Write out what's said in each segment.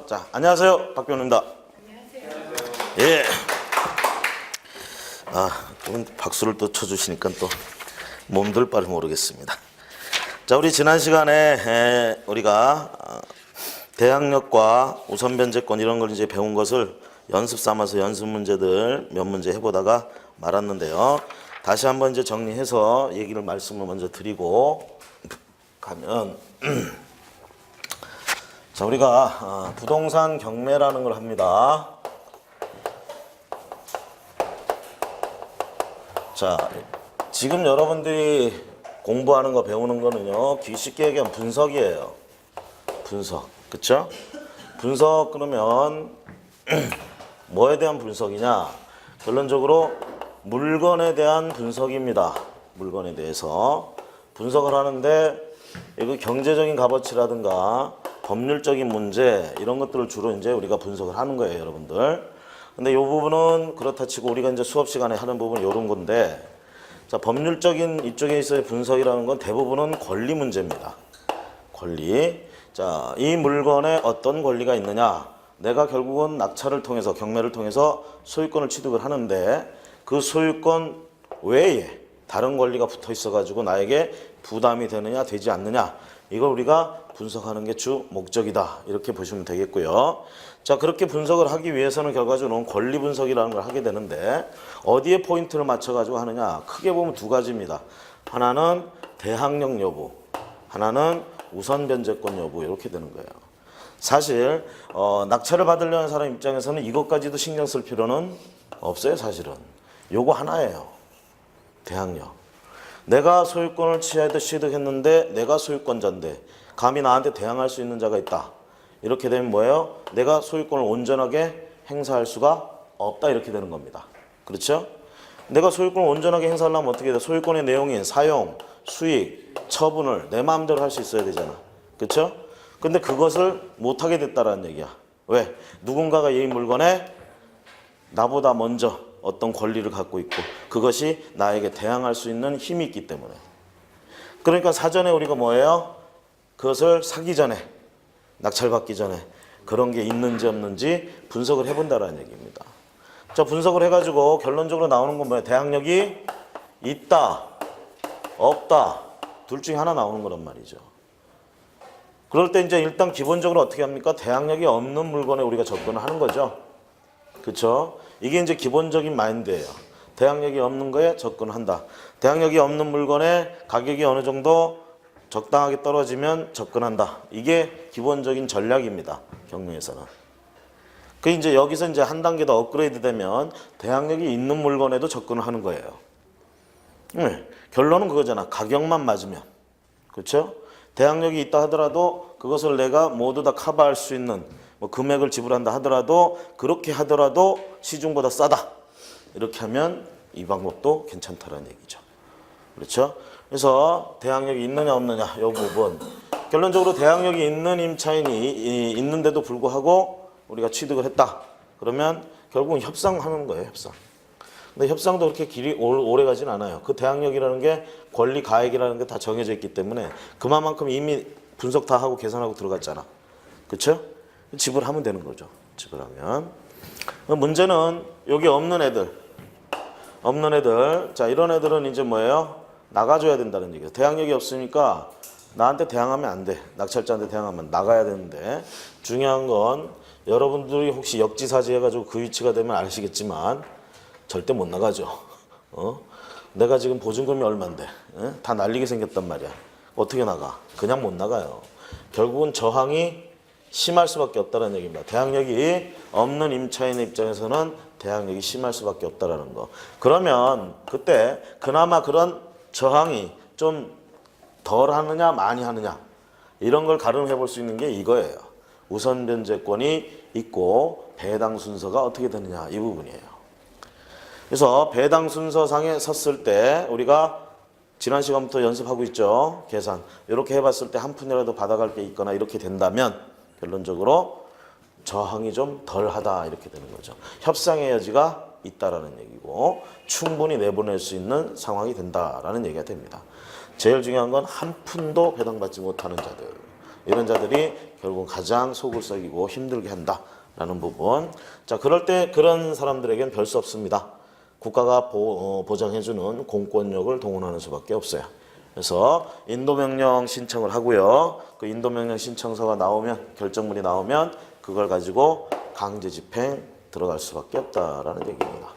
자, 안녕하세요. 박병호입니다. 안녕하세요. 예. 또 박수를 또 쳐주시니까 또 몸둘 바를 모르겠습니다. 자, 우리 지난 시간에 우리가 대항력과 우선 변제권 이런 걸 이제 배운 것을 연습 삼아서 연습 문제들 몇 문제 해보다가 말았는데요. 다시 한번 이제 정리해서 얘기를 말씀을 먼저 드리고 가면 자, 우리가 부동산 경매라는 걸 합니다. 자, 지금 여러분들이 공부하는 거 배우는 거는요, 쉽게 얘기하면 분석이에요. 분석, 그쵸? 분석 그러면 뭐에 대한 분석이냐? 결론적으로 물건에 대한 분석입니다. 물건에 대해서 분석을 하는데 이거 경제적인 값어치라든가 법률적인 문제 이런 것들을 주로 이제 우리가 분석을 하는 거예요, 여러분들. 근데 이 부분은 그렇다 치고 우리가 이제 수업 시간에 하는 부분은 이런 건데, 자, 법률적인 이쪽에 있어의 분석이라는 건 대부분은 권리 문제입니다. 권리. 자, 이 물건에 어떤 권리가 있느냐? 내가 결국은 낙찰을 통해서 경매를 통해서 소유권을 취득을 하는데 그 소유권 외에 다른 권리가 붙어 있어 가지고 나에게 부담이 되느냐 되지 않느냐, 이걸 우리가 분석하는 게 주 목적이다, 이렇게 보시면 되겠고요. 자, 그렇게 분석을 하기 위해서는 결과적으로 권리 분석이라는 걸 하게 되는데 어디에 포인트를 맞춰 가지고 하느냐, 크게 보면 두 가지입니다. 하나는 대항력 여부, 하나는 우선 변제권 여부, 이렇게 되는 거예요. 사실 낙찰을 받으려는 사람 입장에서는 이것까지도 신경 쓸 필요는 없어요. 사실은 요거 하나예요. 대항력. 내가 소유권을 취득했는데 내가 소유권자인데 감히 나한테 대항할 수 있는 자가 있다. 이렇게 되면 뭐예요? 내가 소유권을 온전하게 행사할 수가 없다, 이렇게 되는 겁니다. 그렇죠? 내가 소유권을 온전하게 행사하려면 어떻게 돼? 소유권의 내용인 사용, 수익, 처분을 내 마음대로 할 수 있어야 되잖아. 그렇죠? 근데 그것을 못하게 됐다라는 얘기야. 왜? 누군가가 이 물건에 나보다 먼저 어떤 권리를 갖고 있고 그것이 나에게 대항할 수 있는 힘이 있기 때문에. 그러니까 사전에 우리가 뭐예요? 그것을 사기 전에, 낙찰받기 전에 그런 게 있는지 없는지 분석을 해본다라는 얘기입니다. 자, 분석을 해가지고 결론적으로 나오는 건 뭐예요? 대항력이 있다, 없다, 둘 중에 하나 나오는 거란 말이죠. 그럴 때 이제 일단 기본적으로 어떻게 합니까? 대항력이 없는 물건에 우리가 접근을 하는 거죠. 그렇죠? 이게 이제 기본적인 마인드예요. 대항력이 없는 거에 접근한다. 대항력이 없는 물건에 가격이 어느 정도 적당하게 떨어지면 접근한다. 이게 기본적인 전략입니다. 경매에서는. 그 이제 여기서 이제 한 단계 더 업그레이드 되면 대항력이 있는 물건에도 접근을 하는 거예요. 결론은 그거잖아. 가격만 맞으면. 그렇죠? 대항력이 있다 하더라도 그것을 내가 모두 다 커버할 수 있는 뭐 금액을 지불한다 하더라도 그렇게 하더라도 시중보다 싸다. 이렇게 하면 이 방법도 괜찮다라는 얘기죠. 그렇죠? 그래서 대항력이 있느냐 없느냐 이 부분. 결론적으로 대항력이 있는 임차인이 있는데도 불구하고 우리가 취득을 했다. 그러면 결국은 협상하는 거예요, 협상. 근데 협상도 그렇게 길이 오래 가진 않아요. 그 대항력이라는 게 권리 가액이라는 게 다 정해져 있기 때문에 그만큼 이미 분석 다 하고 계산하고 들어갔잖아. 그렇죠? 지불하면 되는 거죠. 지불하면. 문제는 여기 없는 애들. 자, 이런 애들은 이제 뭐예요? 나가줘야 된다는 얘기예요. 대항력이 없으니까 나한테 대항하면 안 돼. 낙찰자한테 대항하면 나가야 되는데, 중요한 건 여러분들이 혹시 역지사지 해가지고 그 위치가 되면 아시겠지만 절대 못 나가죠. 내가 지금 보증금이 얼만데 다 날리게 생겼단 말이야. 어떻게 나가? 그냥 못 나가요. 결국은 저항이 심할 수밖에 없다는 얘기입니다. 대항력이 없는 임차인의 입장에서는 대항력이 심할 수밖에 없다는 거. 그러면 그때 그나마 그런 저항이 좀 덜 하느냐 많이 하느냐 이런 걸 가늠해 볼 수 있는 게 이거예요. 우선 변제권이 있고 배당 순서가 어떻게 되느냐, 이 부분이에요. 그래서 배당 순서상에 섰을 때 우리가 지난 시간부터 연습하고 있죠. 계산. 이렇게 해봤을 때 한 푼이라도 받아갈 게 있거나 이렇게 된다면 결론적으로 저항이 좀 덜하다, 이렇게 되는 거죠. 협상의 여지가 있다라는 얘기고 충분히 내보낼 수 있는 상황이 된다라는 얘기가 됩니다. 제일 중요한 건 한 푼도 배당받지 못하는 자들. 이런 자들이 결국 가장 속을 썩이고 힘들게 한다라는 부분. 자, 그럴 때 그런 사람들에겐 별 수 없습니다. 국가가 보장해주는 공권력을 동원하는 수밖에 없어요. 그래서 인도명령 신청을 하고요. 그 인도명령 신청서가 나오면, 결정문이 나오면 그걸 가지고 강제 집행 들어갈 수밖에 없다라는 얘기입니다.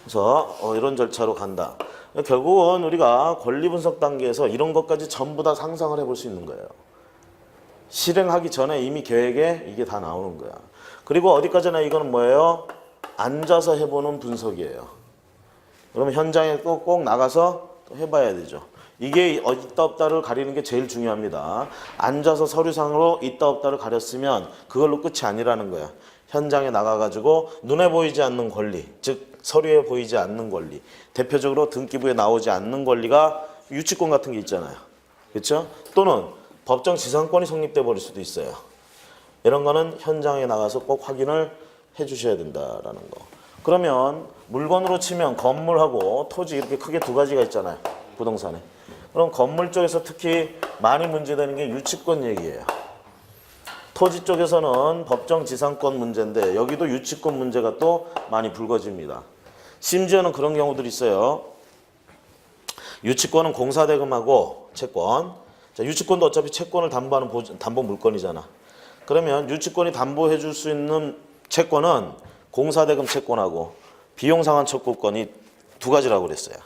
그래서 이런 절차로 간다. 결국은 우리가 권리 분석 단계에서 이런 것까지 전부 다 상상을 해볼 수 있는 거예요. 실행하기 전에 이미 계획에 이게 다 나오는 거야. 그리고 어디까지나 이거는 뭐예요? 앉아서 해보는 분석이에요. 그러면 현장에 꼭 나가서 또 해봐야 되죠. 이게 있다 없다를 가리는 게 제일 중요합니다. 앉아서 서류상으로 있다 없다를 가렸으면 그걸로 끝이 아니라는 거야. 현장에 나가가지고 눈에 보이지 않는 권리, 즉 서류에 보이지 않는 권리, 대표적으로 등기부에 나오지 않는 권리가 유치권 같은 게 있잖아요. 그렇죠? 또는 법정 지상권이 성립돼 버릴 수도 있어요. 이런 거는 현장에 나가서 꼭 확인을 해 주셔야 된다라는 거. 그러면 물건으로 치면 건물하고 토지 이렇게 크게 두 가지가 있잖아요. 부동산에. 그럼 건물 쪽에서 특히 많이 문제되는 게 유치권 얘기예요. 토지 쪽에서는 법정 지상권 문제인데 여기도 유치권 문제가 또 많이 불거집니다. 심지어는 그런 경우들이 있어요. 유치권은 공사대금하고 채권. 자, 유치권도 어차피 채권을 담보하는 담보 물건이잖아. 그러면 유치권이 담보해 줄 수 있는 채권은 공사대금 채권하고 비용상환 청구권이 두 가지라고 그랬어요.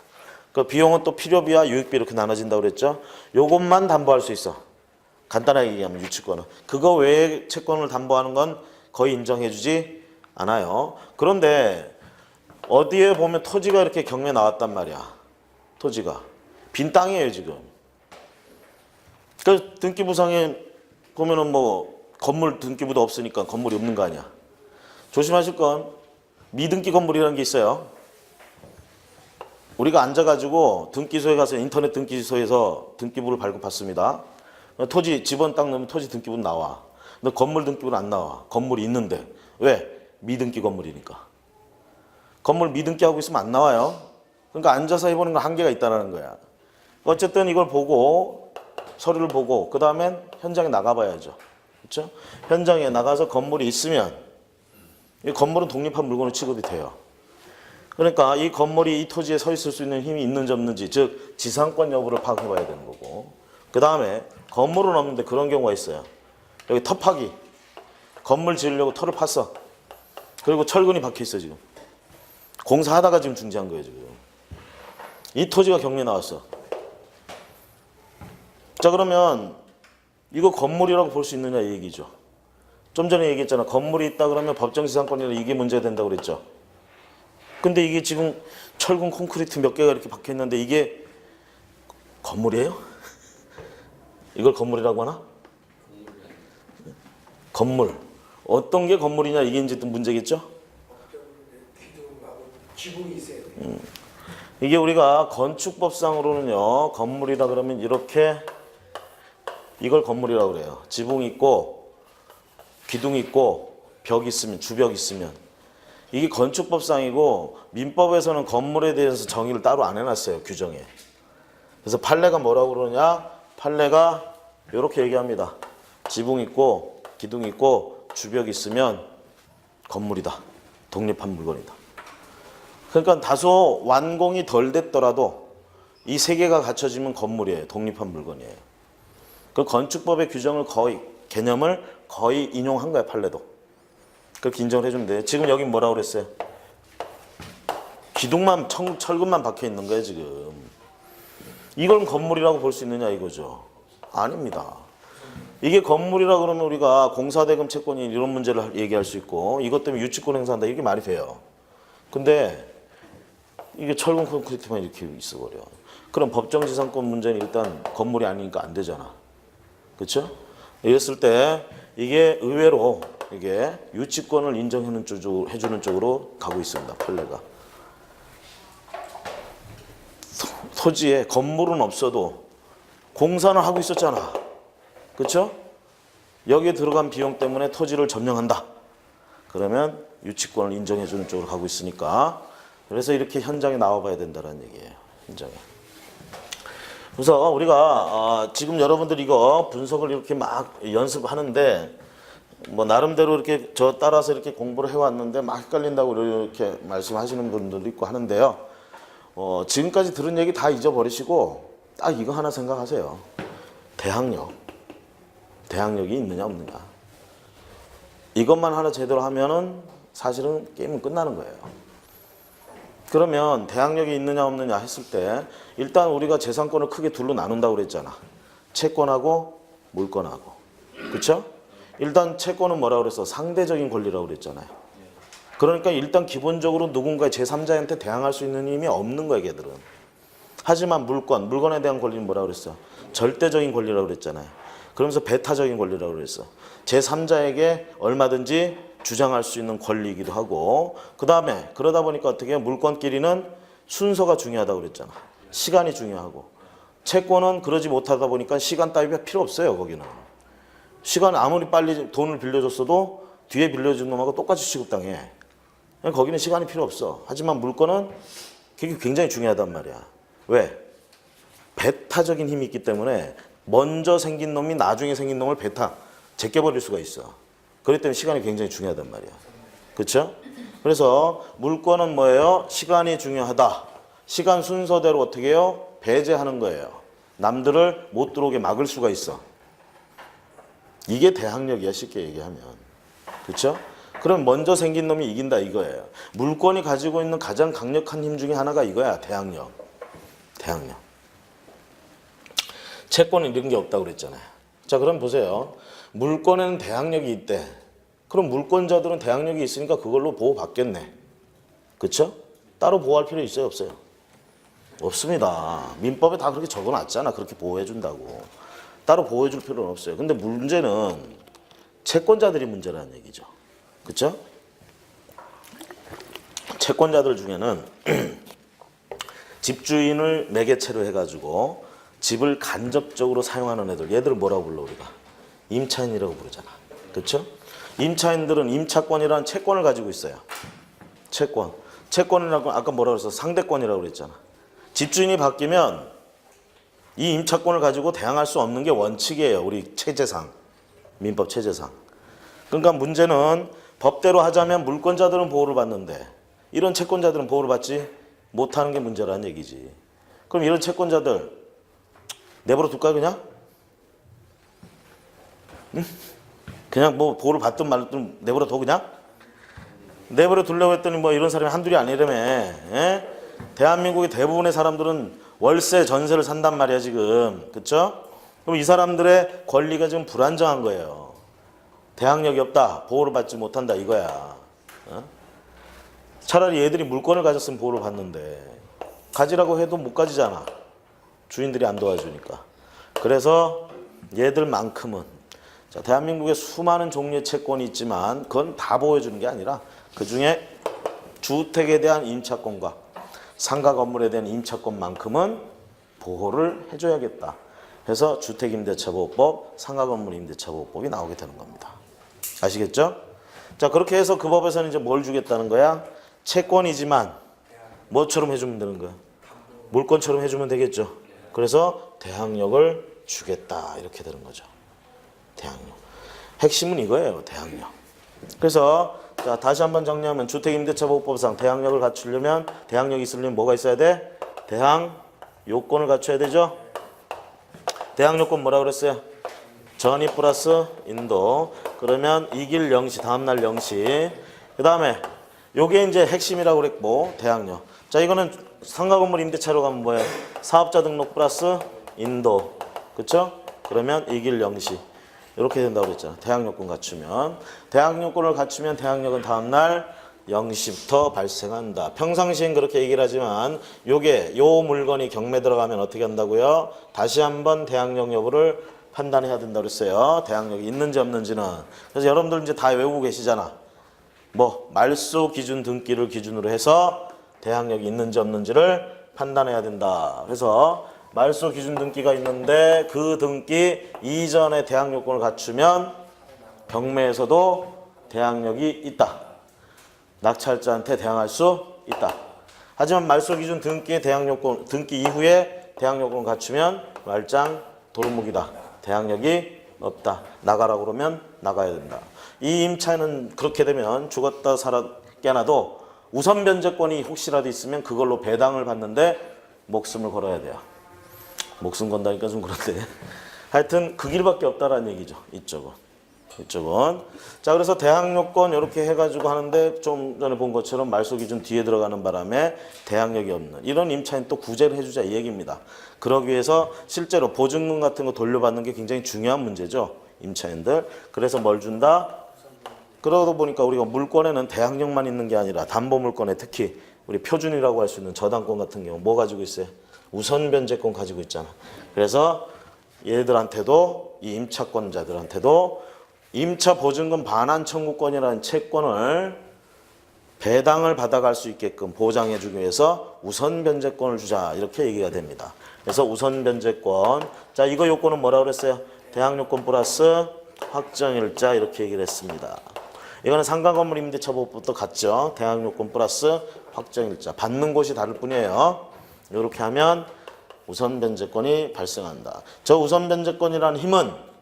그 비용은 또 필요비와 유익비 이렇게 나눠진다고 그랬죠. 요것만 담보할 수 있어. 간단하게 얘기하면 유치권은. 그거 외에 채권을 담보하는 건 거의 인정해주지 않아요. 그런데 어디에 보면 토지가 이렇게 경매 나왔단 말이야. 토지가. 빈 땅이에요 지금. 그 등기부상에 보면은 뭐 건물 등기부도 없으니까 건물이 없는 거 아니야. 조심하실 건 미등기 건물이라는 게 있어요. 우리가 앉아가지고 등기소에 가서 인터넷 등기소에서 등기부를 발급받습니다. 토지 집원 땅 넣으면 토지 등기부는 나와. 근데 건물 등기부는 안 나와. 건물이 있는데. 왜? 미등기 건물이니까. 건물 미등기하고 있으면 안 나와요. 그러니까 앉아서 해보는 건 한계가 있다는 거야. 어쨌든 이걸 보고 서류를 보고 그 다음엔 현장에 나가봐야죠. 그렇죠? 현장에 나가서 건물이 있으면 이 건물은 독립한 물건으로 취급이 돼요. 그러니까 이 건물이 이 토지에 서 있을 수 있는 힘이 있는지 없는지, 즉 지상권 여부를 파악해봐야 되는 거고, 그 다음에 건물은 없는데 그런 경우가 있어요. 여기 터 파기, 건물 지으려고 터를 팠어. 그리고 철근이 박혀있어 지금. 공사하다가 지금 중지한 거예요 지금. 이 토지가 경매 나왔어. 자, 그러면 이거 건물이라고 볼 수 있느냐 이 얘기죠. 좀 전에 얘기했잖아. 건물이 있다 그러면 법정지상권이라 이게 문제가 된다고 그랬죠. 근데 이게 지금 철근 콘크리트 몇 개가 이렇게 박혀 있는데 이게 건물이에요? 이걸 건물이라고 하나? 건물. 어떤 게 건물이냐 이게 이제 또 문제겠죠? 지붕이 있어요. 이게 우리가 건축법상으로는요, 건물이라 그러면 이렇게 이걸 건물이라고 그래요. 지붕 있고 기둥 있고 벽 있으면, 주벽 있으면. 이게 건축법상이고 민법에서는 건물에 대해서 정의를 따로 안 해놨어요. 규정에. 그래서 판례가 뭐라고 그러냐? 판례가 이렇게 얘기합니다. 지붕 있고 기둥 있고 주벽 있으면 건물이다. 독립한 물건이다. 그러니까 다소 완공이 덜 됐더라도 이 세 개가 갖춰지면 건물이에요. 독립한 물건이에요. 그 건축법의 규정을 거의, 개념을 거의 인용한 거야, 판례도. 그렇게 인정을 해주면 돼. 지금 여기 뭐라고 그랬어요? 기둥만, 철근만 박혀 있는 거예요, 지금. 이걸 건물이라고 볼 수 있느냐, 이거죠. 아닙니다. 이게 건물이라 그러면 우리가 공사대금 채권이 이런 문제를 얘기할 수 있고, 이것 때문에 유치권 행사한다, 이게 말이 돼요. 근데 이게 철근 콘크리트만 이렇게 있어버려. 그럼 법정지상권 문제는 일단 건물이 아니니까 안 되잖아. 그렇죠? 이랬을 때 이게 의외로 이게 유치권을 인정해주는 쪽으로 가고 있습니다. 판례가. 토지에 건물은 없어도 공사는 하고 있었잖아. 그렇죠? 여기에 들어간 비용 때문에 토지를 점령한다. 그러면 유치권을 인정해주는 쪽으로 가고 있으니까, 그래서 이렇게 현장에 나와봐야 된다는 얘기예요. 현장에. 그래서 우리가 지금 여러분들 이거 분석을 이렇게 막 연습하는데 뭐 나름대로 이렇게 저 따라서 이렇게 공부를 해왔는데 막 헷갈린다고 이렇게 말씀하시는 분들도 있고 하는데요. 지금까지 들은 얘기 다 잊어버리시고 딱 이거 하나 생각하세요. 대항력. 대항력이 있느냐 없느냐. 이것만 하나 제대로 하면은 사실은 게임은 끝나는 거예요. 그러면 대항력이 있느냐 없느냐 했을 때 일단 우리가 재산권을 크게 둘로 나눈다고 그랬잖아. 채권하고 물권하고. 그렇죠? 일단 채권은 뭐라고 그랬어? 상대적인 권리라고 그랬잖아요. 그러니까 일단 기본적으로 누군가의 제3자한테 대항할 수 있는 힘이 없는 거야, 걔들은. 하지만 물권에 대한 권리는 뭐라고 그랬어? 절대적인 권리라고 그랬잖아요. 그러면서 배타적인 권리라고 그랬어. 제3자에게 얼마든지 주장할 수 있는 권리이기도 하고, 그 다음에 그러다 보니까 어떻게 해요? 물권끼리는 순서가 중요하다고 그랬잖아. 시간이 중요하고. 채권은 그러지 못하다 보니까 시간 따위가 필요 없어요, 거기는. 시간 아무리 빨리 돈을 빌려줬어도 뒤에 빌려준 놈하고 똑같이 취급당해. 거기는 시간이 필요 없어. 하지만 물권은 그게 굉장히 중요하단 말이야. 왜? 배타적인 힘이 있기 때문에 먼저 생긴 놈이 나중에 생긴 놈을 제껴버릴 수가 있어. 그렇기 때문에 시간이 굉장히 중요하단 말이야. 그렇죠? 그래서 물권은 뭐예요? 시간이 중요하다. 시간 순서대로 어떻게 해요? 배제하는 거예요. 남들을 못 들어오게 막을 수가 있어. 이게 대항력이야, 쉽게 얘기하면. 그렇죠? 그럼 먼저 생긴 놈이 이긴다 이거예요. 물권이 가지고 있는 가장 강력한 힘 중에 하나가 이거야. 대항력. 대항력. 채권은 이런 게 없다고 그랬잖아요. 자, 그럼 보세요. 물권에는 대항력이 있대. 그럼 물권자들은 대항력이 있으니까 그걸로 보호받겠네. 그렇죠? 따로 보호할 필요 있어요, 없어요? 없습니다. 민법에 다 그렇게 적어놨잖아. 그렇게 보호해준다고. 따로 보호해줄 필요는 없어요. 근데 문제는 채권자들이 문제라는 얘기죠. 그렇죠? 채권자들 중에는 집주인을 매개체로 해가지고 집을 간접적으로 사용하는 얘들을 뭐라고 불러 우리가? 임차인이라고 부르잖아. 그렇죠? 임차인들은 임차권이라는 채권을 가지고 있어요. 채권. 채권이라고 아까 뭐라고 그랬어? 상대권이라고 그랬잖아. 집주인이 바뀌면 이 임차권을 가지고 대항할 수 없는 게 원칙이에요. 우리 체제상. 민법 체제상. 그러니까 문제는 법대로 하자면 물권자들은 보호를 받는데 이런 채권자들은 보호를 받지 못하는 게 문제라는 얘기지. 그럼 이런 채권자들 내버려 둘까 그냥? 응? 그냥 뭐 보호를 받든 말든 내버려 둬 그냥? 내버려 두려고 했더니 뭐 이런 사람이 한둘이 아니라며. 예? 대한민국의 대부분의 사람들은 월세, 전세를 산단 말이야 지금. 그쵸? 그럼 이 사람들의 권리가 지금 불안정한 거예요. 대항력이 없다. 보호를 받지 못한다 이거야. 어? 차라리 얘들이 물건을 가졌으면 보호를 받는데 가지라고 해도 못 가지잖아. 주인들이 안 도와주니까. 그래서 얘들만큼은 자, 대한민국에 수많은 종류의 채권이 있지만 그건 다 보호해주는 게 아니라 그중에 주택에 대한 임차권과 상가 건물에 대한 임차권만큼은 보호를 해줘야겠다. 해서 주택임대차보호법, 상가건물임대차보호법이 나오게 되는 겁니다. 아시겠죠? 자, 그렇게 해서 그 법에서는 이제 뭘 주겠다는 거야? 채권이지만 뭐처럼 해주면 되는 거야? 물권처럼 해주면 되겠죠. 그래서 대항력을 주겠다 이렇게 되는 거죠. 대항력. 핵심은 이거예요. 대항력. 그래서 자, 다시 한번 정리하면 주택임대차보호법상 대항력을 갖추려면 대항력이 있으려면 뭐가 있어야 돼? 대항요건을 갖춰야 되죠. 대항요건 뭐라고 그랬어요? 전이 플러스 인도. 그러면 이길 0시, 다음날 0시. 그 다음에 요게 이제 핵심이라고 그랬고 대항력. 자, 이거는 상가건물 임대차로 가면 뭐예요? 사업자 등록 플러스 인도. 그쵸? 그러면 이길 0시. 이렇게 된다고 그랬잖아. 대항요건 갖추면. 대항요건을 갖추면 대항력은 다음날 0시부터 발생한다. 평상시엔 그렇게 얘기를 하지만 요게 요 물건이 경매 들어가면 어떻게 한다고요? 다시 한번 대항력 여부를 판단해야 된다고 그랬어요. 대항력이 있는지 없는지는. 그래서 여러분들 이제 다 외우고 계시잖아. 뭐 말소 기준 등기를 기준으로 해서 대항력이 있는지 없는지를 판단해야 된다. 그래서 말소 기준 등기가 있는데 그 등기 이전에 대항요건을 갖추면 경매에서도 대항력이 있다. 낙찰자한테 대항할 수 있다. 하지만 말소 기준 등기의 대항요건 등기 이후에 대항 요건을 갖추면 말짱 도루묵이다. 대항력이 없다. 나가라고 그러면 나가야 된다. 이 임차는 그렇게 되면 죽었다 살아 깨나도 우선 변제권이 혹시라도 있으면 그걸로 배당을 받는데 목숨을 걸어야 돼요. 목숨 건다니까 좀 그런데 하여튼 그 길밖에 없다라는 얘기죠. 이쪽은. 자, 그래서 대항 요건 이렇게 해가지고 하는데 좀 전에 본 것처럼 말소 기준 뒤에 들어가는 바람에 대항력이 없는 이런 임차인 또 구제를 해주자 이 얘기입니다. 그러기 위해서 실제로 보증금 같은 거 돌려받는 게 굉장히 중요한 문제죠. 임차인들. 그래서 뭘 준다? 그러다 보니까 우리가 물권에는 대항력만 있는 게 아니라 담보물권에 특히 우리 표준이라고 할 수 있는 저당권 같은 경우 뭐 가지고 있어요? 우선 변제권 가지고 있잖아. 그래서 얘들한테도 이 임차권자들한테도 임차 보증금 반환 청구권이라는 채권을 배당을 받아갈 수 있게끔 보장해주기 위해서 우선 변제권을 주자 이렇게 얘기가 됩니다. 그래서 우선 변제권, 자 이거 요건은 뭐라고 그랬어요? 대항 요건 플러스 확정일자 이렇게 얘기를 했습니다. 이거는 상가건물 임대차법부터 같죠. 대항 요건 플러스 확정일자 받는 곳이 다를 뿐이에요. 이렇게 하면 우선 변제권이 발생한다. 저 우선 변제권이라는 힘은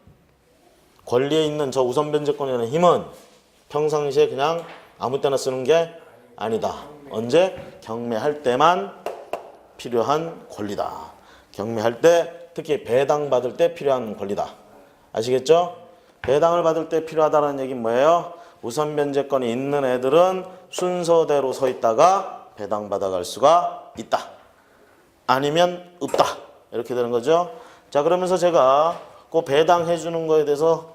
권리에 있는 저 우선 변제권이라는 힘은 평상시에 그냥 아무 때나 쓰는 게 아니다. 언제? 경매할 때만 필요한 권리다. 경매할 때 특히 배당받을 때 필요한 권리다. 아시겠죠? 배당을 받을 때 필요하다는 얘기는 뭐예요? 우선 변제권이 있는 애들은 순서대로 서 있다가 배당받아갈 수가 있다. 아니면 없다. 이렇게 되는 거죠. 자, 그러면서 제가 그 배당해 주는 거에 대해서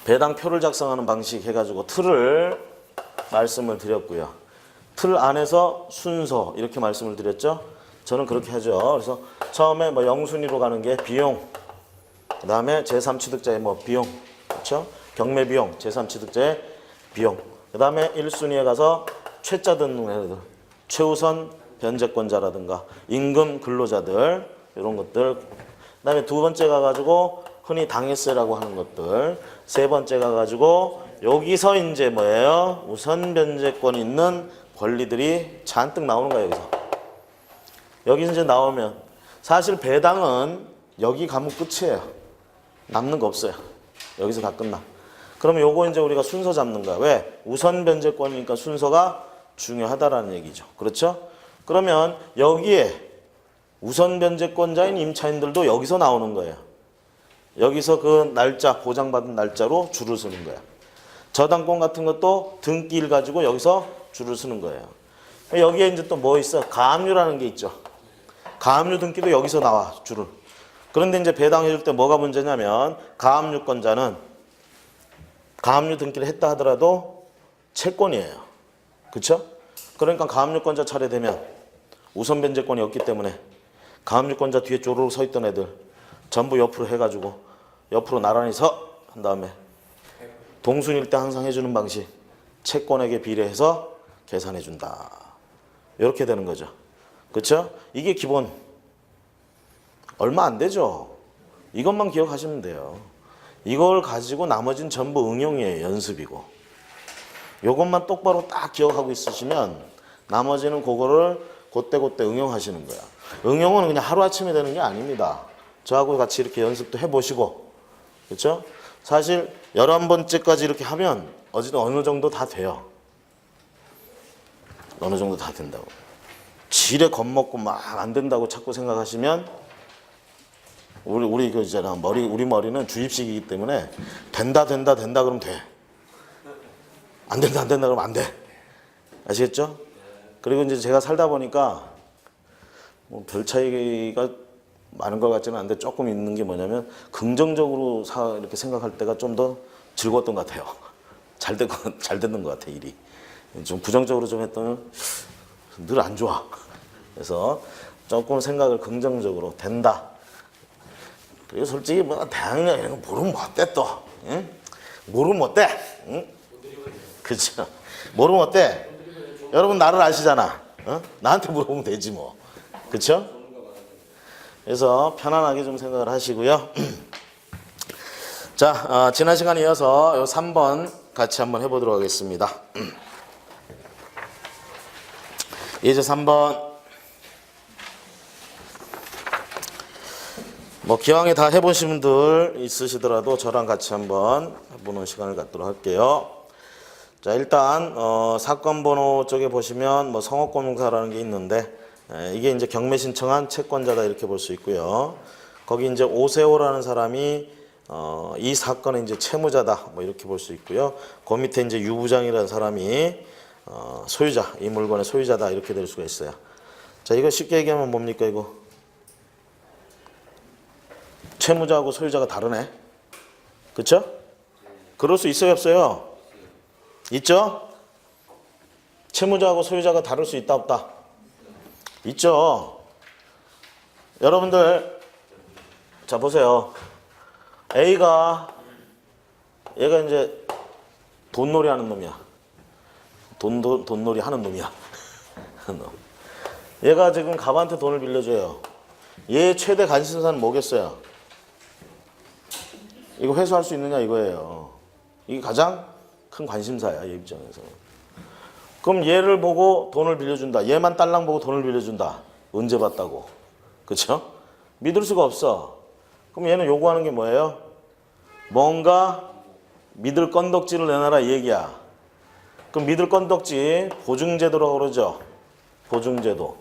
배당표를 작성하는 방식 해가지고 틀을 말씀을 드렸고요. 틀 안에서 순서 이렇게 말씀을 드렸죠. 저는 그렇게 하죠. 그래서 처음에 뭐 영순위로 가는 게 비용, 그 다음에 제3취득자의 뭐 비용, 그렇죠? 경매 비용, 제3취득자의 비용, 그 다음에 1순위에 가서 최자 듣는 애들, 최우선 변제권자라든가 임금 근로자들 이런 것들, 그 다음에 두 번째 가가지고 흔히 당해세라고 하는 것들, 세 번째 가가지고 여기서 이제 뭐예요? 우선 변제권이 있는 권리들이 잔뜩 나오는 거예요. 여기서 이제 나오면 사실 배당은 여기 가면 끝이에요. 남는 거 없어요. 여기서 다 끝나. 그러면 요거 이제 우리가 순서 잡는 거야. 왜? 우선 변제권이니까 순서가 중요하다라는 얘기죠. 그렇죠? 그러면 여기에 우선 변제권자인 임차인들도 여기서 나오는 거예요. 여기서 그 날짜, 보장받은 날짜로 줄을 서는 거야. 저당권 같은 것도 등기를 가지고 여기서 줄을 서는 거예요. 여기에 이제 또 뭐 있어? 가압류라는 게 있죠. 가압류 등기도 여기서 나와, 줄을. 그런데 이제 배당해 줄 때 뭐가 문제냐면 가압류권자는 가압류 등기를 했다 하더라도 채권이에요. 그렇죠? 그러니까 가압류권자 차례되면 우선 변제권이 없기 때문에 가압류권자 뒤에 쪼르륵 서 있던 애들 전부 옆으로 해가지고 옆으로 나란히 서 한 다음에 동순일 때 항상 해주는 방식 채권에게 비례해서 계산해 준다. 이렇게 되는 거죠. 그렇죠? 이게 기본. 얼마 안 되죠. 이것만 기억하시면 돼요. 이걸 가지고 나머지는 전부 응용이에요. 연습이고. 이것만 똑바로 딱 기억하고 있으시면 나머지는 그거를 그때그때 응용하시는 거야. 응용은 그냥 하루아침에 되는 게 아닙니다. 저하고 같이 이렇게 연습도 해보시고, 그렇죠? 사실 11번째까지 이렇게 하면 어느 정도 다 돼요. 어느 정도 다 된다고. 지레 겁먹고 막 안 된다고 자꾸 생각하시면 우리 그 있잖아. 우리 머리는 주입식이기 때문에 된다 그러면 돼. 안 된다 그러면 안 돼. 아시겠죠? 그리고 이제 제가 살다 보니까 뭐 별 차이가 많은 것 같지는 않은데 조금 있는 게 뭐냐면 긍정적으로 이렇게 생각할 때가 좀 더 즐거웠던 것 같아요. 잘 됐는 것 같아, 일이. 좀 부정적으로 좀 했더니 늘 안 좋아. 그래서 조금 생각을 긍정적으로 된다. 그리고 솔직히 뭐 대학력 이런 거 모르면 어때 또? 응? 모르면 어때? 응? 그렇죠. 모르면 어때? 여러분 나를 아시잖아. 어? 나한테 물어보면 되지 뭐. 그렇죠? 그래서 편안하게 좀 생각을 하시고요. 자, 지난 시간에 이어서 요 3번 같이 한번 해보도록 하겠습니다. 예제 3번. 뭐 기왕에 다 해보신 분들 있으시더라도 저랑 같이 한번 해보는 시간을 갖도록 할게요. 자, 일단 사건 번호 쪽에 보시면 뭐 성업검사라는 게 있는데 이게 이제 경매 신청한 채권자다 이렇게 볼 수 있고요. 거기 이제 오세호라는 사람이 이 사건의 이제 채무자다 뭐 이렇게 볼 수 있고요. 그 밑에 이제 유부장이라는 사람이 소유자, 이 물건의 소유자다 이렇게 될 수가 있어요. 자, 이거 쉽게 얘기하면 뭡니까 이거? 채무자하고 소유자가 다르네. 그쵸? 그럴 수 있어요, 없어요? 있죠? 채무자하고 소유자가 다를 수 있다, 없다? 있죠? 여러분들, 자, 보세요. A가, 얘가 이제 돈놀이 하는 놈이야. 돈놀이 하는 놈이야. 얘가 지금 갑한테 돈을 빌려줘요. 얘 최대 관심사는 뭐겠어요? 이거 회수할 수 있느냐 이거예요. 이게 가장 큰 관심사야, 얘 입장에서. 그럼 얘를 보고 돈을 빌려준다. 얘만 딸랑 보고 돈을 빌려준다. 언제 봤다고. 그쵸? 믿을 수가 없어. 그럼 얘는 요구하는 게 뭐예요? 뭔가 믿을 건덕지를 내놔라 이 얘기야. 그럼 믿을 건덕지 보증제도라고 그러죠. 보증제도.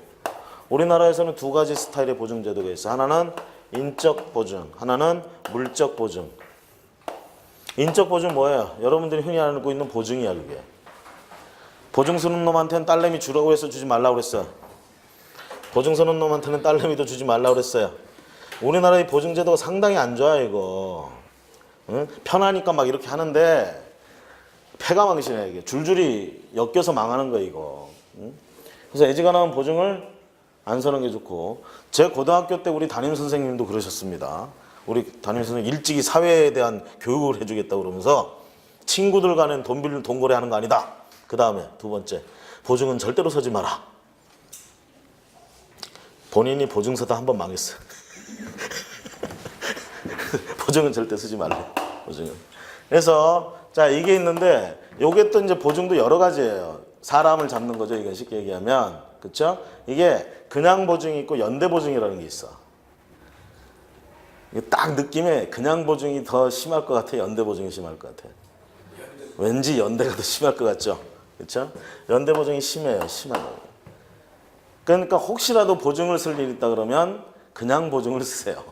우리나라에서는 두 가지 스타일의 보증제도가 있어. 하나는 인적 보증, 하나는 물적 보증. 인적 보증 뭐예요? 여러분들이 흔히 알고 있는 보증이야 그게. 보증 서는 놈한테는 딸내미 주라고 해서 주지 말라고 그랬어. 보증 서는 놈한테는 딸내미도 주지 말라고 그랬어요. 우리나라의 보증제도가 상당히 안 좋아 이거. 응? 편하니까 막 이렇게 하는데 패가 망신해 이게. 줄줄이 엮여서 망하는 거야 이거. 응? 그래서 애지간하면 보증을 안 서는 게 좋고, 제 고등학교 때 우리 담임선생님도 그러셨습니다. 우리 담임선생님 일찍이 사회에 대한 교육을 해주겠다고 그러면서 친구들 간엔 돈 거래하는 거 아니다. 그 다음에 두 번째, 보증은 절대로 서지 마라. 본인이 보증서다 한 번 망했어. 보증은 절대 쓰지 말래. 보증은. 그래서 자 이게 있는데 요게 또 이제 보증도 여러 가지예요. 사람을 잡는 거죠. 이건 쉽게 얘기하면. 그렇죠? 이게 그냥 보증이 있고 연대 보증이라는 게 있어. 딱 느낌에 그냥 보증이 더 심할 것 같아. 연대 보증이 심할 것 같아. 왠지 연대가 더 심할 것 같죠. 그렇죠? 연대 보증이 심해요. 심하다고. 그러니까 혹시라도 보증을 쓸 일이 있다 그러면 그냥 보증을 쓰세요.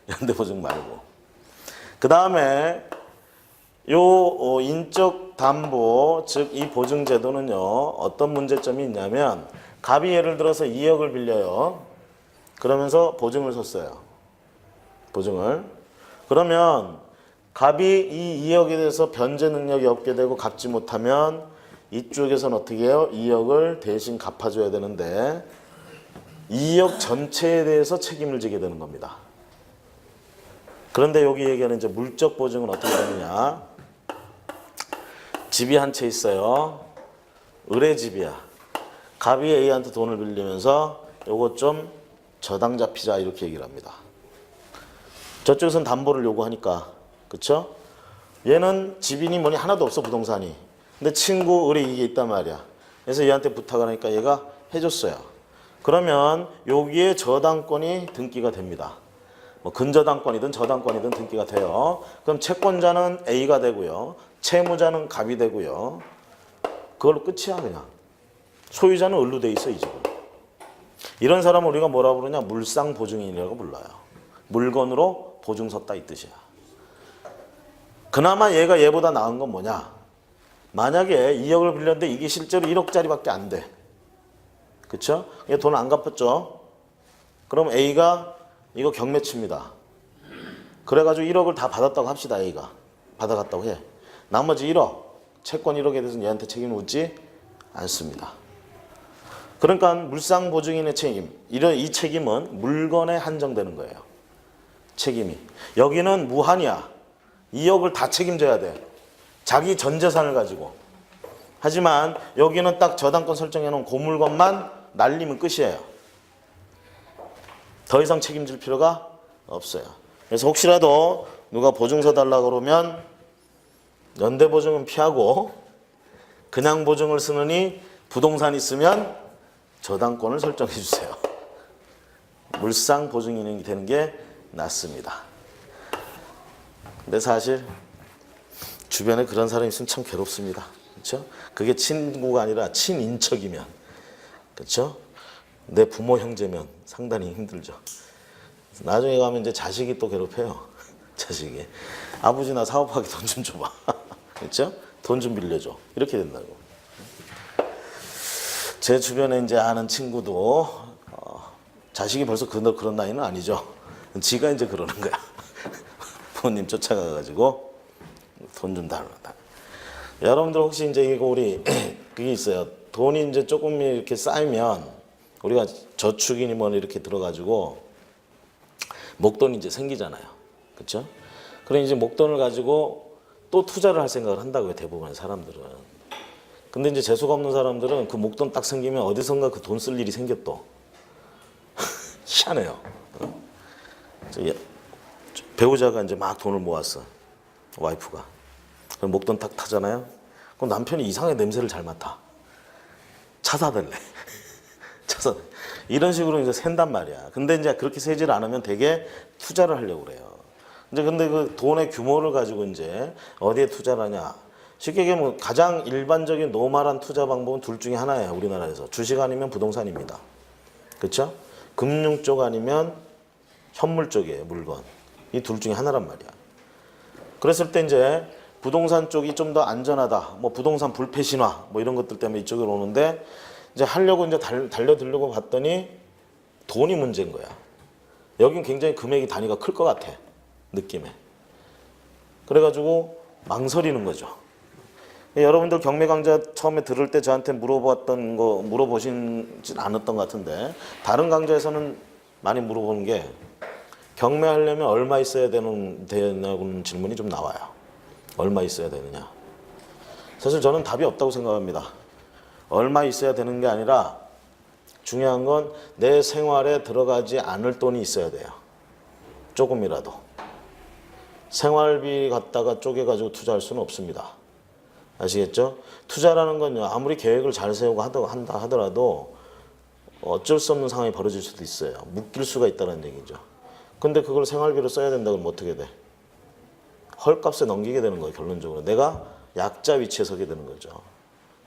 연대 보증 말고. 그 다음에 요 인적 담보, 즉 이 보증 제도는요. 어떤 문제점이 있냐면 갑이 예를 들어서 2억을 빌려요. 그러면서 보증을 섰어요. 보증을. 그러면 갑이 이 2억에 대해서 변제 능력이 없게 되고 갚지 못하면 이쪽에서는 어떻게 해요? 2억을 대신 갚아줘야 되는데 2억 전체에 대해서 책임을 지게 되는 겁니다. 그런데 여기 얘기하는 이제 물적 보증은 어떻게 되느냐? 집이 한 채 있어요. 의뢰집이야. 갑이 A한테 돈을 빌리면서 요거 좀 저당 잡히자 이렇게 얘기를 합니다. 저쪽에서는 담보를 요구하니까. 그쵸? 얘는 집이니 뭐니 하나도 없어 부동산이. 근데 친구 의뢰 이게 있단 말이야. 그래서 얘한테 부탁을 하니까 얘가 해줬어요. 그러면 여기에 저당권이 등기가 됩니다. 뭐 근저당권이든 저당권이든 등기가 돼요. 그럼 채권자는 A가 되고요. 채무자는 갑이 되고요. 그걸로 끝이야 그냥. 소유자는 을로 돼 있어 이 집은. 이런 사람을 우리가 뭐라고 부르냐? 물상보증인이라고 불러요. 물건으로 보증 섰다 이 뜻이야. 그나마 얘가 얘보다 나은 건 뭐냐? 만약에 2억을 빌렸는데 이게 실제로 1억짜리밖에 안 돼. 그쵸? 얘 돈 안 갚았죠? 그럼 A가 이거 경매 칩니다. 그래가지고 1억을 다 받았다고 합시다. A가 받아갔다고 해. 나머지 1억 채권 1억에 대해서는 얘한테 책임을 묻지 않습니다. 그러니까 물상보증인의 책임, 이 책임은 물건에 한정되는 거예요. 책임이. 여기는 무한이야. 2억을 다 책임져야 돼. 자기 전 재산을 가지고. 하지만 여기는 딱 저당권 설정해 놓은 그 물건만 날리면 끝이에요. 더 이상 책임질 필요가 없어요. 그래서 혹시라도 누가 보증서 달라고 그러면 연대보증은 피하고 그냥 보증을 쓰느니 부동산 있으면 저당권을 설정해 주세요. 물상보증인이 되는 게 낫습니다. 근데 사실 주변에 그런 사람이 있으면 참 괴롭습니다. 그렇죠? 그게 친구가 아니라 친인척이면, 그렇죠? 내 부모 형제면 상당히 힘들죠. 나중에 가면 이제 자식이 또 괴롭혀요. 자식이 아버지 나 사업하기 돈 좀 줘봐. 그렇죠? 돈 좀 빌려줘. 이렇게 된다고. 제 주변에 이제 아는 친구도 자식이 벌써 그런 나이는 아니죠. 지가 이제 그러는 거야. 부모님 쫓아가가지고 돈 좀 달라. 여러분들 혹시 이제 이거 우리 그게 있어요. 돈이 이제 조금 이렇게 쌓이면 우리가 저축이니 뭐니 이렇게 들어가지고 목돈이 이제 생기잖아요. 그렇죠? 그럼 이제 목돈을 가지고 또 투자를 할 생각을 한다고요. 대부분의 사람들은. 근데 이제 재수가 없는 사람들은 그 목돈 딱 생기면 어디선가 그 돈 쓸 일이 생겨 또. 희한해요. 배우자가 이제 막 돈을 모았어. 와이프가. 그럼 목돈 딱 타잖아요. 그럼 남편이 이상하게 냄새를 잘 맡아. 차 사달래. 차 사. 이런 식으로 이제 샌단 말이야. 근데 이제 그렇게 세질 않으면 되게 투자를 하려고 그래요. 이제 근데 그 돈의 규모를 가지고 이제 어디에 투자를 하냐. 쉽게 얘기하면 가장 일반적인 노멀한 투자 방법은 둘 중에 하나예요. 우리나라에서. 주식 아니면 부동산입니다. 그렇죠? 금융 쪽 아니면 현물 쪽이에요. 물건. 이 둘 중에 하나란 말이야. 그랬을 때 이제 부동산 쪽이 좀 더 안전하다. 뭐 부동산 불패 신화 뭐 이런 것들 때문에 이쪽으로 오는데 이제 하려고 이제 달려들려고 봤더니 돈이 문제인 거야. 여긴 굉장히 금액이 단위가 클 것 같아. 느낌에. 그래가지고 망설이는 거죠. 여러분들 경매 강좌 처음에 들을 때 저한테 물어봤던 거 물어보시진 않았던 것 같은데 다른 강좌에서는 많이 물어보는 게 경매하려면 얼마 있어야 되냐는 질문이 좀 나와요. 얼마 있어야 되느냐. 사실 저는 답이 없다고 생각합니다. 얼마 있어야 되는 게 아니라 중요한 건 내 생활에 들어가지 않을 돈이 있어야 돼요. 조금이라도. 생활비 갖다가 쪼개가지고 투자할 수는 없습니다. 아시겠죠? 투자라는 건요, 아무리 계획을 잘 세우고 한다 하더라도 어쩔 수 없는 상황이 벌어질 수도 있어요. 묶일 수가 있다는 얘기죠. 근데 그걸 생활비로 써야 된다 그러면 어떻게 돼? 헐값에 넘기게 되는 거예요, 결론적으로. 내가 약자 위치에 서게 되는 거죠.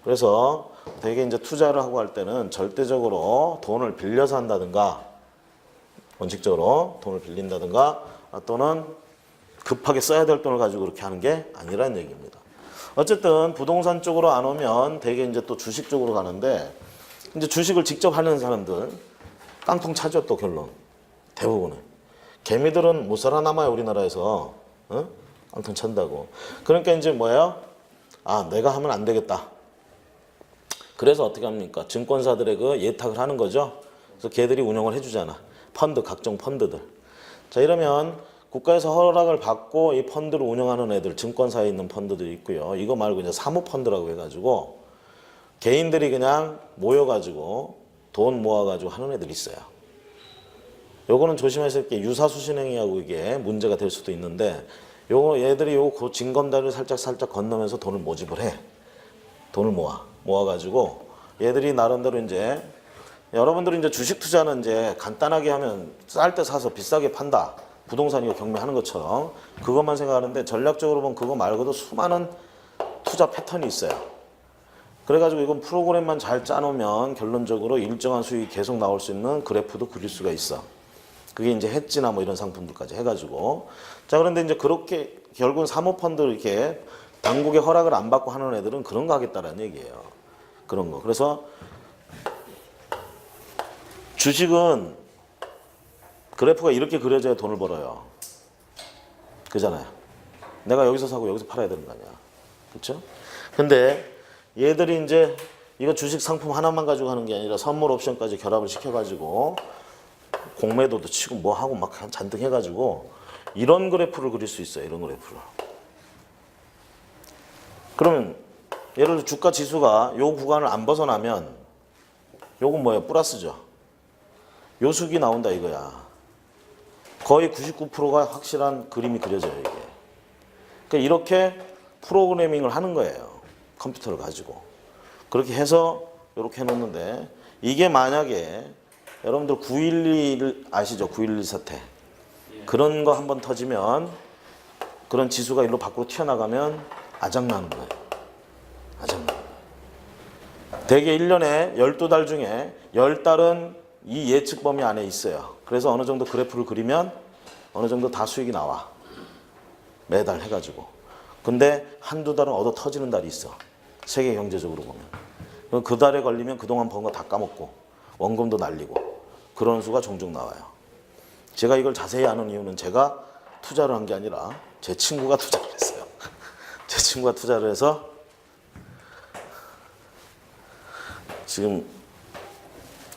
그래서 되게 이제 투자를 하고 할 때는 절대적으로 돈을 빌려서 한다든가, 원칙적으로 돈을 빌린다든가, 또는 급하게 써야 될 돈을 가지고 그렇게 하는 게 아니라는 얘기입니다. 어쨌든 부동산 쪽으로 안 오면 되게 이제 또 주식 쪽으로 가는데, 이제 주식을 직접 하는 사람들 깡통 차죠, 또 결론. 대부분은. 개미들은 못 살아남아요, 우리나라에서. 어? 깡통 찬다고. 그러니까 이제 뭐예요? 아, 내가 하면 안 되겠다. 그래서 어떻게 합니까? 증권사들의 그 예탁을 하는 거죠. 그래서 걔들이 운영을 해주잖아. 펀드, 각종 펀드들. 자, 이러면 국가에서 허락을 받고 이 펀드를 운영하는 애들, 증권사에 있는 펀드들이 있고요. 이거 말고 이제 사모펀드라고 해가지고 개인들이 그냥 모여가지고 돈 모아가지고 하는 애들이 있어요. 요거는 조심하실 게 유사수신행위하고 이게 문제가 될 수도 있는데, 요거 얘들이 그 징검다리를 살짝 건너면서 돈을 모집을 해. 돈을 모아가지고 얘들이 나름대로 이제, 여러분들이 이제 주식 투자는 이제 간단하게 하면 쌀 때 사서 비싸게 판다. 부동산 이거 경매하는 것처럼 그것만 생각하는데, 전략적으로 보면 그거 말고도 수많은 투자 패턴이 있어요. 그래가지고 이건 프로그램만 잘 짜놓으면 결론적으로 일정한 수익이 계속 나올 수 있는 그래프도 그릴 수가 있어. 그게 이제 해지나 뭐 이런 상품들까지 해가지고. 자, 그런데 이제 그렇게 결국은 사모펀드 이렇게 당국의 허락을 안 받고 하는 애들은 그런 거 하겠다라는 얘기예요. 그런 거. 그래서 주식은 그래프가 이렇게 그려져야 돈을 벌어요. 그잖아요. 내가 여기서 사고 여기서 팔아야 되는 거 아니야. 그렇죠? 근데 얘들이 이제 이거 주식 상품 하나만 가지고 하는 게 아니라 선물 옵션까지 결합을 시켜가지고 공매도도 치고 뭐 하고 막 잔뜩 해가지고 이런 그래프를 그릴 수 있어요. 이런 그래프를. 그러면 예를 들어 주가 지수가 요 구간을 안 벗어나면 요건 뭐예요? 플러스죠. 요 수익이 나온다 이거야. 거의 99%가 확실한 그림이 그려져요, 이게. 그러니까 이렇게 프로그래밍을 하는 거예요. 컴퓨터를 가지고. 그렇게 해서 이렇게 해놓는데, 이게 만약에 여러분들 9.11 아시죠? 9.11 사태. 그런 거 한번 터지면 그런 지수가 일로 밖으로 튀어나가면 아작나는 거예요. 아작나는 거예요. 대개 1년에 12달 중에 10달은 이 예측 범위 안에 있어요. 그래서 어느 정도 그래프를 그리면 어느 정도 다 수익이 나와. 매달 해가지고. 근데 한두 달은 얻어 터지는 달이 있어. 세계 경제적으로 보면. 그 달에 걸리면 그동안 번 거 다 까먹고 원금도 날리고 그런 수가 종종 나와요. 제가 이걸 자세히 아는 이유는 제가 투자를 한 게 아니라 제 친구가 투자를 했어요. 제 친구가 투자를 해서 지금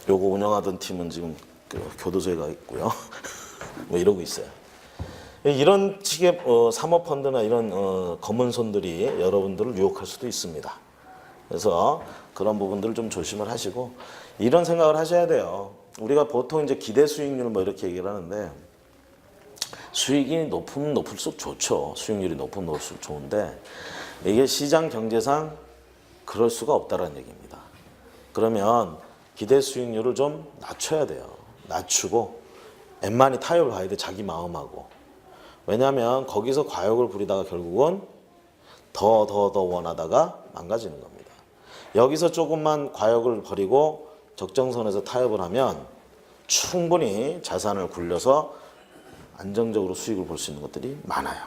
요거 운영하던 팀은 지금 교도소에 가 있고요. 뭐 이러고 있어요. 이런 식의 사모펀드나 이런 검은 손들이 여러분들을 유혹할 수도 있습니다. 그래서 그런 부분들을 좀 조심을 하시고 이런 생각을 하셔야 돼요. 우리가 보통 이제 기대 수익률 뭐 이렇게 얘기를 하는데 수익이 높으면 높을수록 좋죠. 수익률이 높으면 높을수록 좋은데 이게 시장 경제상 그럴 수가 없다라는 얘기입니다. 그러면 기대 수익률을 좀 낮춰야 돼요. 낮추고 웬만히 타협을 봐야 돼. 자기 마음하고. 왜냐하면 거기서 과욕을 부리다가 결국은 더 원하다가 망가지는 겁니다. 여기서 조금만 과욕을 버리고 적정선에서 타협을 하면 충분히 자산을 굴려서 안정적으로 수익을 볼 수 있는 것들이 많아요.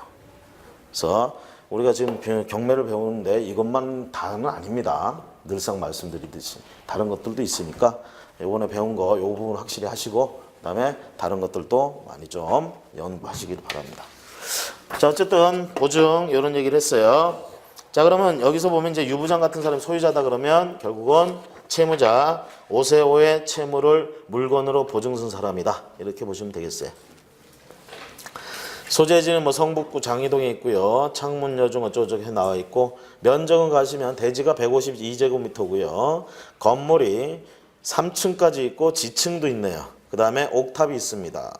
그래서 우리가 지금 경매를 배우는데 이것만 다는 아닙니다. 늘상 말씀드리듯이 다른 것들도 있으니까 이번에 배운 거 이 부분 확실히 하시고 그다음에 다른 것들도 많이 좀 연구하시길 바랍니다. 자, 어쨌든 보증 이런 얘기를 했어요. 자, 그러면 여기서 보면 이제 유부장 같은 사람이 소유자다 그러면 결국은 채무자 5세5의 채무를 물건으로 보증선 사람이다. 이렇게 보시면 되겠어요. 소재지는 뭐 성북구 장이동에 있고요. 창문 여중 어쩌고저쩌고 해 나와 있고 면적은 가시면 대지가 152제곱미터고요. 건물이 3층까지 있고 지층도 있네요. 그 다음에 옥탑이 있습니다.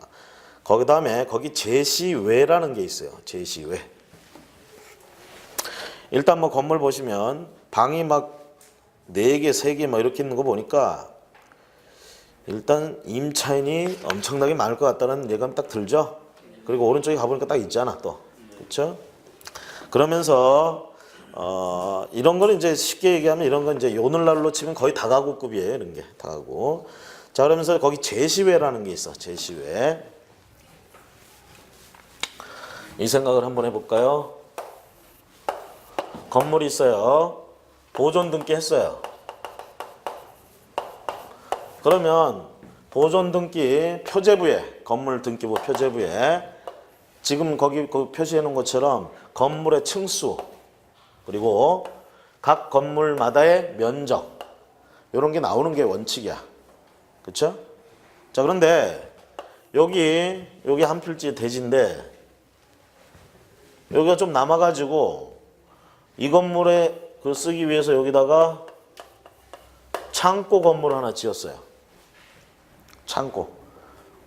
그 다음에 거기 제시외라는 게 있어요. 제시외. 일단 뭐 건물 보시면 방이 막 4개, 3개 뭐 이렇게 있는 거 보니까 일단 임차인이 엄청나게 많을 것 같다는 예감이 딱 들죠. 그리고 오른쪽에 가보니까 딱 있잖아 또. 그렇죠? 그러면서 이런 거는 이제 쉽게 얘기하면 이런 건 이제 오늘날로 치면 거의 다가구급이에요. 이런 게 다가구. 자, 그러면서 거기 제시외라는 게 있어. 제시외. 이 생각을 한번 해볼까요? 건물이 있어요. 보존 등기 했어요. 그러면 보존 등기 표제부에 건물 등기부 표제부에 지금 거기 표시해 놓은 것처럼 건물의 층수 그리고 각 건물마다의 면적 이런 게 나오는 게 원칙이야. 그렇죠? 자, 그런데 여기 한 필지 대지인데 여기가 좀 남아가지고 이 건물에 그 쓰기 위해서 여기다가 창고 건물 하나 지었어요. 창고.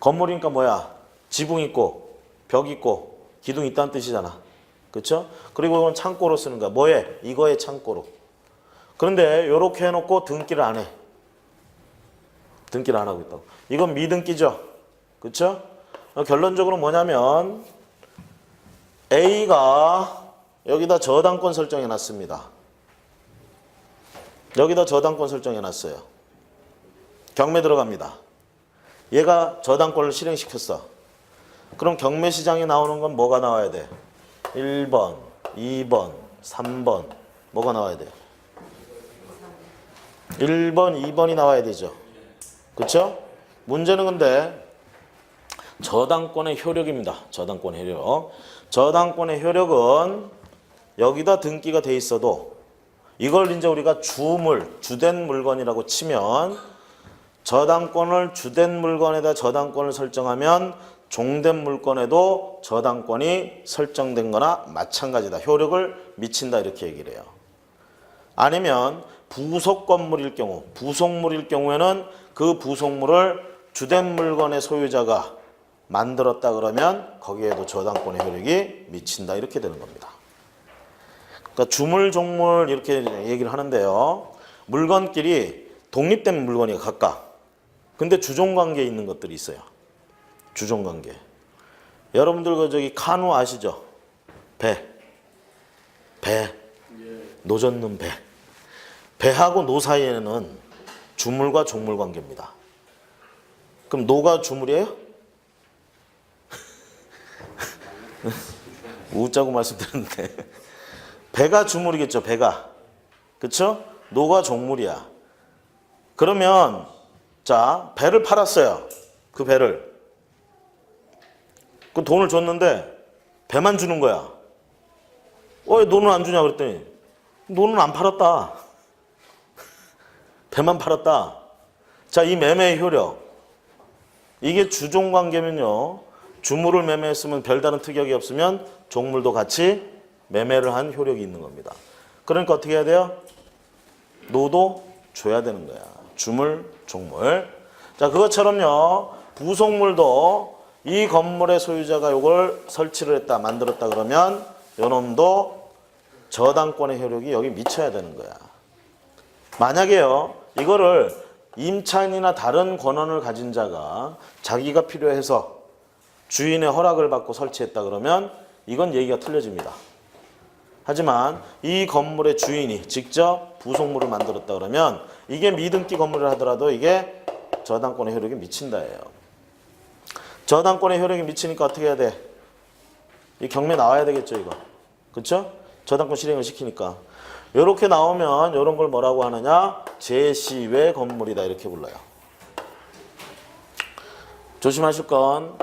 건물이니까 뭐야? 지붕 있고 벽 있고 기둥 있다는 뜻이잖아. 그렇죠? 그리고 이건 창고로 쓰는 거야. 뭐에? 이거의 창고로. 그런데 이렇게 해놓고 등기를 안 해. 등기를 안 하고 있다고. 이건 미등기죠. 그렇죠? 결론적으로 뭐냐면 A가 여기다 저당권 설정해 놨습니다. 여기다 저당권 설정해 놨어요. 경매 들어갑니다. 얘가 저당권을 실행시켰어. 그럼 경매 시장에 나오는 건 뭐가 나와야 돼? 1번, 2번, 3번 뭐가 나와야 돼? 1번, 2번이 나와야 되죠. 그렇죠? 문제는 근데 저당권의 효력입니다. 저당권의 효력. 저당권의 효력은 여기다 등기가 돼 있어도 이걸 이제 우리가 주된 물건이라고 치면 저당권을 주된 물건에다 저당권을 설정하면 종된 물건에도 저당권이 설정된 거나 마찬가지다. 효력을 미친다 이렇게 얘기를 해요. 아니면 부속 건물일 경우, 부속물일 경우에는 그 부속물을 주된 물건의 소유자가 만들었다 그러면 거기에도 저당권의 효력이 미친다 이렇게 되는 겁니다. 그러니까 주물, 종물 이렇게 얘기를 하는데요. 물건끼리 독립된 물건이 각각. 근데 주종관계에 있는 것들이 있어요. 주종관계. 여러분들 그 저기 카누 아시죠? 배. 노 젓는 배. 배하고 노 사이에는 주물과 종물 관계입니다. 그럼 노가 주물이에요? 웃자고 말씀드렸는데 배가 주물이겠죠. 배가. 그쵸? 노가 종물이야. 그러면 자 배를 팔았어요. 그 배를. 그 돈을 줬는데 배만 주는 거야. 왜 노는 안 주냐 그랬더니 노는 안 팔았다. 배만 팔았다. 자, 이 매매의 효력. 이게 주종관계면요. 주물을 매매했으면 별다른 특약이 없으면 종물도 같이 매매를 한 효력이 있는 겁니다. 그러니까 어떻게 해야 돼요? 노도 줘야 되는 거야. 주물, 종물. 자, 그것처럼요. 부속물도 이 건물의 소유자가 이걸 설치를 했다, 만들었다 그러면 요놈도 저당권의 효력이 여기 미쳐야 되는 거야. 만약에요. 이거를 임차인이나 다른 권한을 가진 자가 자기가 필요해서 주인의 허락을 받고 설치했다 그러면 이건 얘기가 틀려집니다. 하지만 이 건물의 주인이 직접 부속물을 만들었다 그러면 이게 미등기 건물을 하더라도 이게 저당권의 효력이 미친다예요. 저당권의 효력이 미치니까 어떻게 해야 돼? 이 경매 나와야 되겠죠, 이거. 그렇죠? 저당권 실행을 시키니까. 이렇게 나오면 이런 걸 뭐라고 하느냐? 제시외 건물이다 이렇게 불러요. 조심하실 건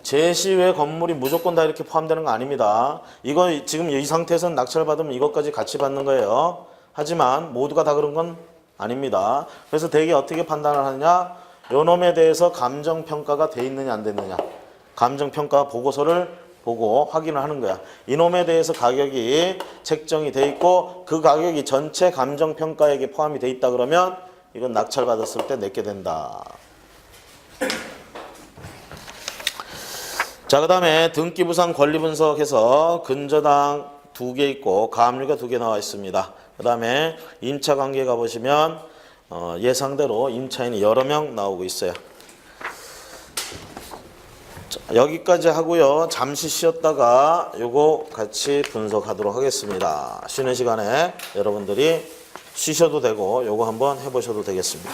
제시외 건물이 무조건 다 이렇게 포함되는 거 아닙니다. 이거 지금 이 상태에서는 낙찰 받으면 이것까지 같이 받는 거예요. 하지만 모두가 다 그런 건 아닙니다. 그래서 대개 어떻게 판단을 하느냐? 요놈에 대해서 감정평가가 돼 있느냐 안 됐느냐. 감정평가 보고서를 보고 확인을 하는 거야. 이놈에 대해서 가격이 책정이 돼 있고 그 가격이 전체 감정평가액에 포함이 돼 있다 그러면 이건 낙찰 받았을 때 내게 된다. 자, 그 다음에 등기부상 권리분석에서 근저당 2개 있고 가압류가 2개 나와 있습니다. 그 다음에 임차관계 가보시면 예상대로 임차인이 여러 명 나오고 있어요. 자, 여기까지 하고요. 잠시 쉬었다가 요거 같이 분석하도록 하겠습니다. 쉬는 시간에 여러분들이 쉬셔도 되고 요거 한번 해보셔도 되겠습니다.